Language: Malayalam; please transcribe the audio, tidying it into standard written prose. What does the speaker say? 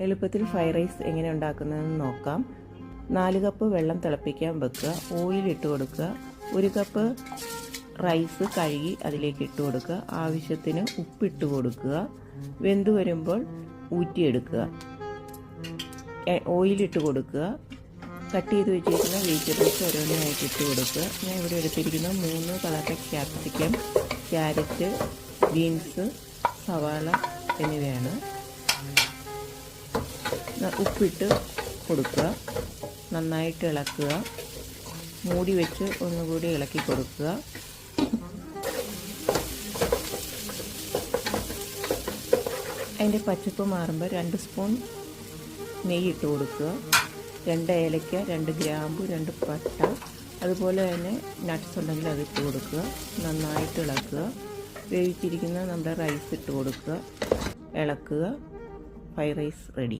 എളുപ്പത്തിൽ ഫ്രൈഡ് റൈസ് എങ്ങനെ ഉണ്ടാക്കുന്നതെന്ന് നോക്കാം. 4 കപ്പ് വെള്ളം തിളപ്പിക്കാൻ വെക്കുക. ഓയിൽ ഇട്ട് കൊടുക്കുക. 1 കപ്പ് റൈസ് കഴുകി അതിലേക്ക് ഇട്ട് കൊടുക്കുക. ആവശ്യത്തിന് ഉപ്പിട്ട് കൊടുക്കുക. വെന്ത് വരുമ്പോൾ ഊറ്റിയെടുക്കുക. ഓയിലിട്ട് കൊടുക്കുക. കട്ട് ചെയ്ത് വെച്ചിരിക്കുന്ന വെജിറ്റബിൾസ് ഓരോന്നായിട്ട് ഇട്ട് കൊടുക്കുക. ഞാൻ ഇവിടെ എടുത്തിരിക്കുന്ന 3 കളറിലെ ക്യാപ്സിക്കം, ക്യാരറ്റ്, ബീൻസ്, സവാള എന്നിവയാണ്. ഉപ്പിട്ട് കൊടുക്കുക. നന്നായിട്ട് ഇളക്കുക. മൂടി വെച്ച് ഒന്നുകൂടി ഇളക്കി കൊടുക്കുക. അതിൻ്റെ പച്ചപ്പ് മാറുമ്പോൾ 2 സ്പൂൺ നെയ്യ് ഇട്ട് കൊടുക്കുക. 2 ഏലക്ക, 2 ഗ്രാമ്പു, 2 പട്ട, അതുപോലെ തന്നെ നട്ട്സ് ഉണ്ടെങ്കിൽ അതിട്ട് കൊടുക്കുക. നന്നായിട്ട് ഇളക്കുക. വേവിച്ചിരിക്കുന്ന നമ്മുടെ റൈസ് ഇട്ട് കൊടുക്കുക. ഇളക്കുക. Fried rice ready.